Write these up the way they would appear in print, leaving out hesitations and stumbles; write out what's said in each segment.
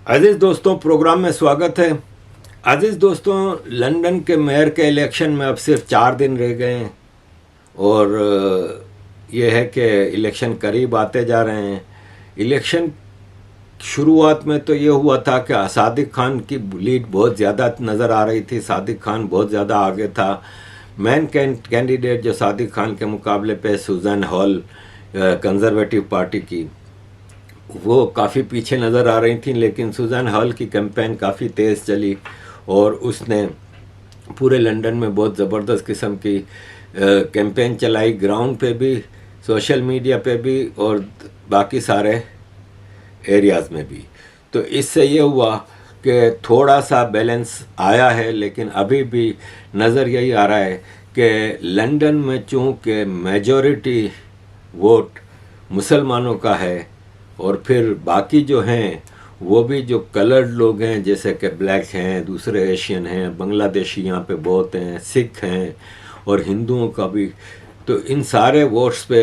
عزیز دوستوں، پروگرام میں سواگت ہے۔ عزیز دوستوں، لندن کے میئر کے الیکشن میں اب صرف 4 دن رہ گئے ہیں اور یہ ہے کہ الیکشن قریب آتے جا رہے ہیں۔ الیکشن شروعات میں تو یہ ہوا تھا کہ صادق خان کی لیڈ بہت زیادہ نظر آ رہی تھی، صادق خان بہت زیادہ آگے تھا۔ مین کینڈیڈیٹ جو صادق خان کے مقابلے پہ سوزن ہال کنزرویٹو پارٹی کی، وہ کافی پیچھے نظر آ رہی تھیں، لیکن سوزن ہال کی کیمپین کافی تیز چلی اور اس نے پورے لندن میں بہت زبردست قسم کی کیمپین چلائی، گراؤنڈ پہ بھی، سوشل میڈیا پہ بھی اور باقی سارے ایریاز میں بھی۔ تو اس سے یہ ہوا کہ تھوڑا سا بیلنس آیا ہے، لیکن ابھی بھی نظر یہی آ رہا ہے کہ لندن میں چونکہ میجورٹی ووٹ مسلمانوں کا ہے اور پھر باقی جو ہیں وہ بھی جو کلرڈ لوگ ہیں، جیسے کہ بلیک ہیں، دوسرے ایشین ہیں، بنگلہ دیشی یہاں پہ بہت ہیں، سکھ ہیں اور ہندوؤں کا بھی، تو ان سارے ووٹس پہ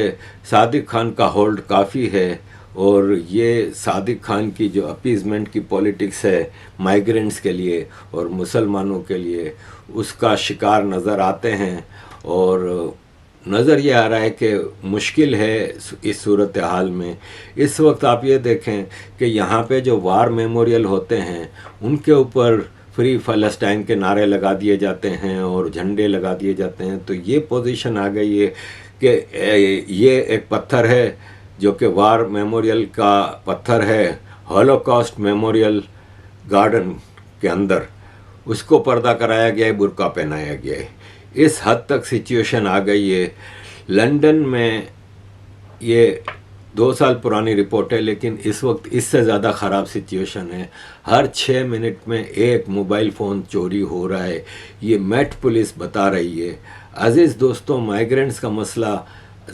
صادق خان کا ہولڈ کافی ہے۔ اور یہ صادق خان کی جو اپیزمنٹ کی پولیٹکس ہے مائیگرنٹس کے لیے اور مسلمانوں کے لیے، اس کا شکار نظر آتے ہیں اور نظر یہ آ رہا ہے کہ مشکل ہے اس صورتحال میں۔ اس وقت آپ یہ دیکھیں کہ یہاں پہ جو وار میموریل ہوتے ہیں ان کے اوپر فری فلسطین کے نعرے لگا دیے جاتے ہیں اور جھنڈے لگا دیے جاتے ہیں، تو یہ پوزیشن آ گئی ہے کہ یہ ایک پتھر ہے جو کہ وار میموریل کا پتھر ہے، ہولوکاسٹ میموریل گارڈن کے اندر، اس کو پردہ کرایا گیا ہے، برقع پہنایا گیا ہے۔ اس حد تک سچویشن آ گئی ہے لندن میں۔ یہ 2 سال پرانی رپورٹ ہے، لیکن اس وقت اس سے زیادہ خراب سچویشن ہے۔ ہر 6 منٹ میں ایک موبائل فون چوری ہو رہا ہے، یہ میٹ پولیس بتا رہی ہے۔ عزیز دوستوں، مائیگرنٹس کا مسئلہ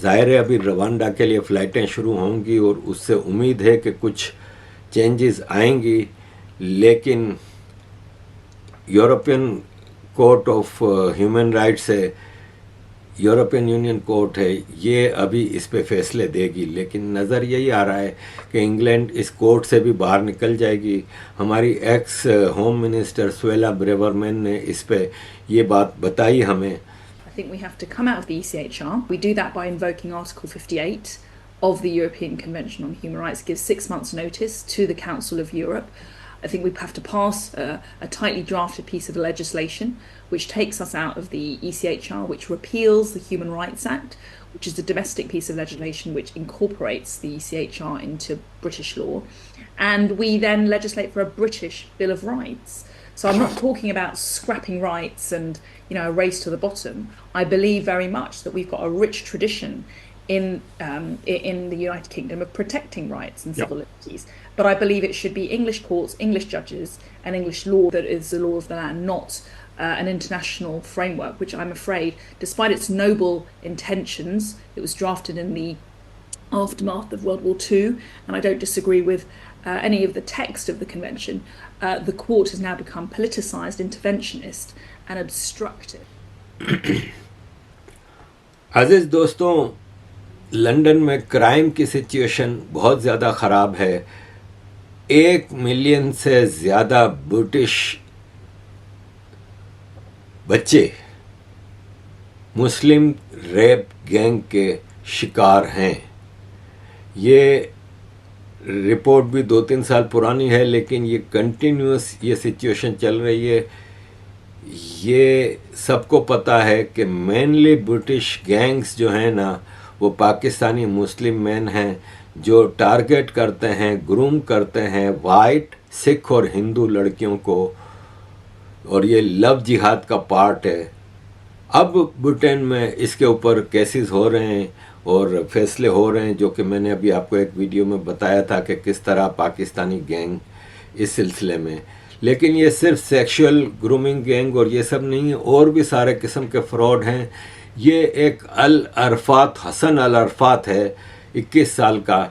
ظاہر ہے ابھی روانڈا کے لیے فلائٹیں شروع ہوں گی اور اس سے امید ہے کہ کچھ چینجز آئیں گی، لیکن European court of human rights ہے، یورپین یونین کورٹ ہے، یہ ابھی اس پہ فیصلے دے گی، لیکن نظر یہی آ رہا ہے کہ انگلینڈ اس کورٹ سے بھی باہر نکل جائے گی۔ ہماری ایکس ہوم منسٹر سویلا بریورمین نے اس پہ یہ بات بتائی ہمیں۔ I think we have to come out of the ECHR. We do that by invoking Article 58 of the European Convention on Human Rights. It gives 6 months' notice to the Council of Europe. I think we have to pass a tightly drafted piece of legislation which takes us out of the ECHR, which repeals the Human Rights Act, which is a domestic piece of legislation which incorporates the ECHR into British law. And we then legislate for a British Bill of Rights. So I'm not talking about scrapping rights and, a race to the bottom. I believe very much that we've got a rich tradition in the United Kingdom of protecting rights and civil liberties. But I believe it should be English courts, English judges, and English law that is the law of the land, not an international framework, which I'm afraid, despite its noble intentions, it was drafted in the aftermath of World War II, and I don't disagree with any of the text of the convention. The court has now become politicized, interventionist, and obstructive. عزیز دوستوں، London میں crime کی situation بہت زیادہ خراب ہے۔ 1 million سے زیادہ British بچے مسلم ریپ گینگ کے شکار ہیں۔ یہ رپورٹ بھی 2-3 سال پرانی ہے، لیکن یہ کنٹینیوس یہ سچویشن چل رہی ہے۔ یہ سب کو پتہ ہے کہ مینلی برٹش گینگز جو ہیں نا، وہ پاکستانی مسلم مین ہیں جو ٹارگٹ کرتے ہیں، گروم کرتے ہیں وائٹ، سکھ اور ہندو لڑکیوں کو، اور یہ لو جہاد کا پارٹ ہے۔ اب برٹن میں اس کے اوپر کیسز ہو رہے ہیں اور فیصلے ہو رہے ہیں، جو کہ میں نے ابھی آپ کو ایک ویڈیو میں بتایا تھا کہ کس طرح پاکستانی گینگ اس سلسلے میں، لیکن یہ صرف سیکشول گرومنگ گینگ اور یہ سب نہیں ہے، اور بھی سارے قسم کے فراڈ ہیں۔ یہ ایک حسن العرفات ہے، 21 سال کا،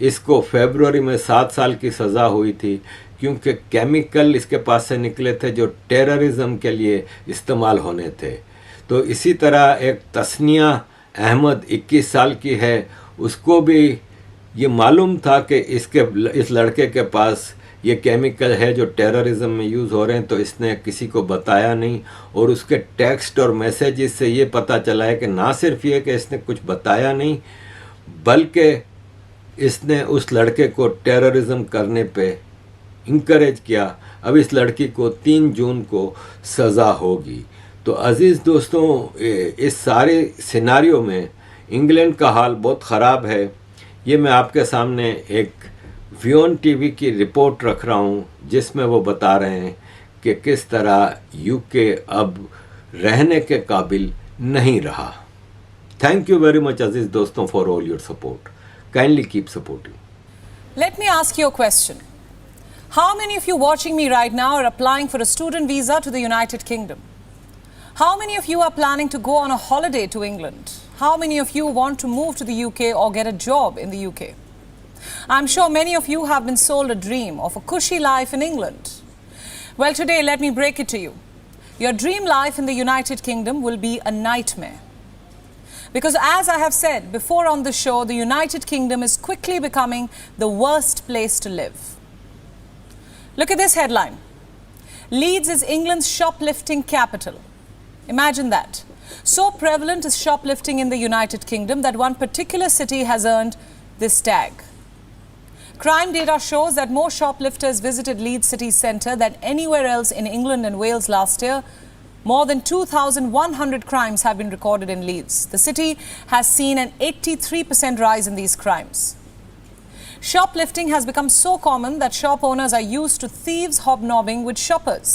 اس کو فیبروری میں 7 سال کی سزا ہوئی تھی، کیونکہ کیمیکل اس کے پاس سے نکلے تھے جو ٹیررزم کے لیے استعمال ہونے تھے۔ تو اسی طرح ایک تسنیہ احمد 21 سال کی ہے، اس کو بھی یہ معلوم تھا کہ اس لڑکے کے پاس ये केमिकल है जो टेररिज्म में यूज़ हो रहे हैं, तो इसने किसी को बताया नहीं। और उसके टेक्स्ट और मैसेजेस से ये पता चला है कि ना सिर्फ ये कि इसने कुछ बताया नहीं, बल्कि इसने उस लड़के को टेररिज्म करने पे इंकरेज किया। अब इस लड़की को 3 जून को सज़ा होगी। तो अज़ीज़ दोस्तों, इस सारे सिनारियो में इंग्लैंड का हाल बहुत ख़राब है। ये मैं आपके सामने एक वियन टीवी की रिपोर्ट रख रहा हूँ, जिसमें वो बता रहे हैं कि किस तरह यूके अब रहने के काबिल नहीं रहा। थैंक यू वेरी मच अज़ीज़ दोस्तों for all your support. Kindly keep supporting. Let me ask you a question. How many of you watching me right now are applying for a student visa to the United Kingdom? How many of you are planning to go on a holiday to England? How many of you want to move to the UK or get a job in the UK? I'm sure many of you have been sold a dream of a cushy life in England. Well, today let me break it to you. Your dream life in the United Kingdom will be a nightmare. Because as I have said before on the show, the United Kingdom is quickly becoming the worst place to live. Look at this headline. Leeds is England's shoplifting capital. Imagine that. So prevalent is shoplifting in the United Kingdom that one particular city has earned this tag. Crime data shows that more shoplifters visited Leeds city centre than anywhere else in England and Wales last year. More than 2,100 crimes have been recorded in Leeds. The city has seen an 83% rise in these crimes. Shoplifting has become so common that shop owners are used to thieves hobnobbing with shoppers.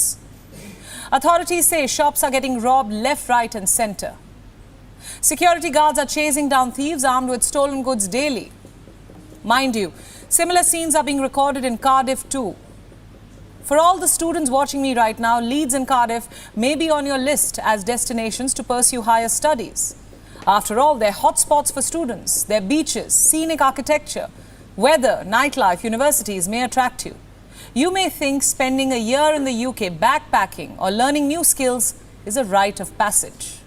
Authorities say shops are getting robbed left, right and centre. Security guards are chasing down thieves armed with stolen goods daily. Mind you, similar scenes are being recorded in Cardiff too. For all the students watching me right now, Leeds and Cardiff may be on your list as destinations to pursue higher studies. After all, they're hotspots for students. Their beaches, scenic architecture, weather, nightlife, universities may attract you. You may think spending a year in the UK backpacking or learning new skills is a rite of passage.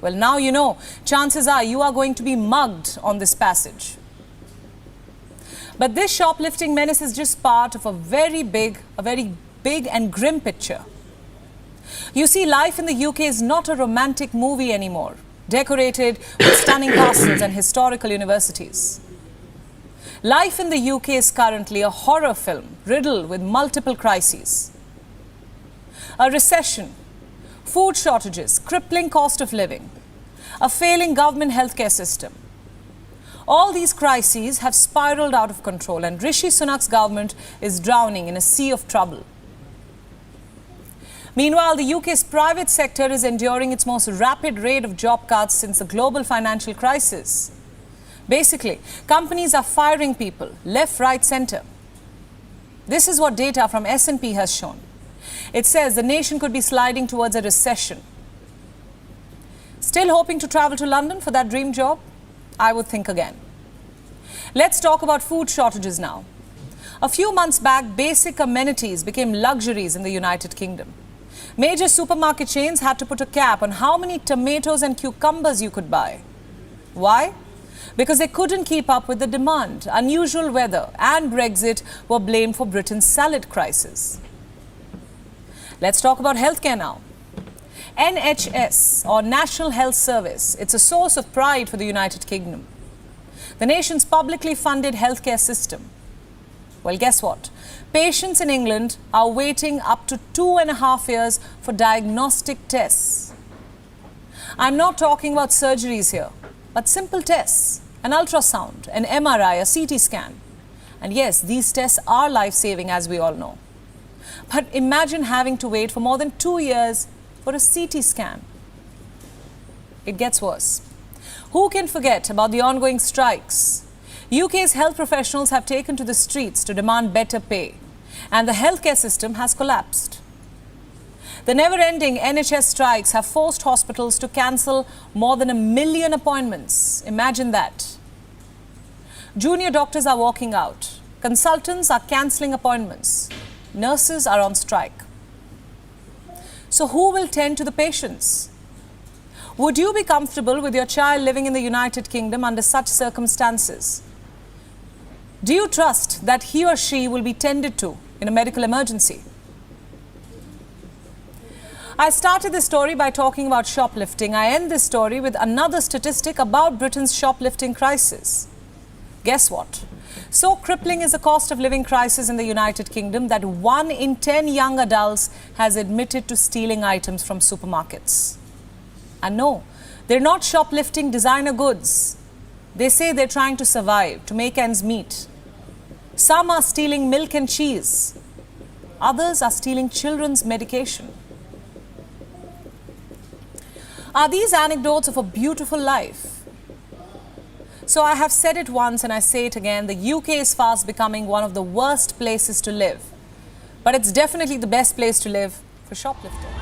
Well, now you know, chances are you are going to be mugged on this passage. But this shoplifting menace is just part of a very big and grim picture. You see, life in the UK is not a romantic movie anymore, decorated with stunning castles and historical universities. Life in the UK is currently a horror film riddled with multiple crises. A recession, food shortages, crippling cost of living, a failing government healthcare system. All these crises have spiraled out of control and Rishi Sunak's government is drowning in a sea of trouble. Meanwhile, the UK's private sector is enduring its most rapid rate of job cuts since the global financial crisis. Basically, companies are firing people left, right, centre. This is what data from S&P has shown. It says the nation could be sliding towards a recession. Still hoping to travel to London for that dream job? I would think again. Let's talk about food shortages now. A few months back, basic amenities became luxuries in the United Kingdom. Major supermarket chains had to put a cap on how many tomatoes and cucumbers you could buy. Why? Because they couldn't keep up with the demand. Unusual weather and Brexit were blamed for Britain's salad crisis. Let's talk about healthcare now. NHS, or National Health Service, it's a source of pride for the United Kingdom. The nation's publicly funded healthcare system. Well, guess what? Patients in England are waiting up to 2.5 years for diagnostic tests. I'm not talking about surgeries here, but simple tests, an ultrasound, an MRI, a CT scan. And yes, these tests are life-saving, as we all know. But imagine having to wait for more than 2 years for a CT scan. It gets worse. Who can forget about the ongoing strikes? UK's health professionals have taken to the streets to demand better pay, and the healthcare system has collapsed. The never-ending NHS strikes have forced hospitals to cancel more than 1 million appointments. Imagine that. Junior doctors are walking out. Consultants are cancelling appointments. Nurses are on strike. So who will tend to the patients? Would you be comfortable with your child living in the United Kingdom under such circumstances? Do you trust that he or she will be tended to in a medical emergency. I started this story by talking about shoplifting. I end this story with another statistic about Britain's shoplifting crisis. Guess what? So crippling is the cost of living crisis in the United Kingdom that 1 in 10 young adults has admitted to stealing items from supermarkets. And no, they're not shoplifting designer goods. They say they're trying to survive, to make ends meet. Some are stealing milk and cheese. Others are stealing children's medication. Are these anecdotes of a beautiful life? So I have said it once and I say it again, the UK is fast becoming one of the worst places to live. But it's definitely the best place to live for shoplifting.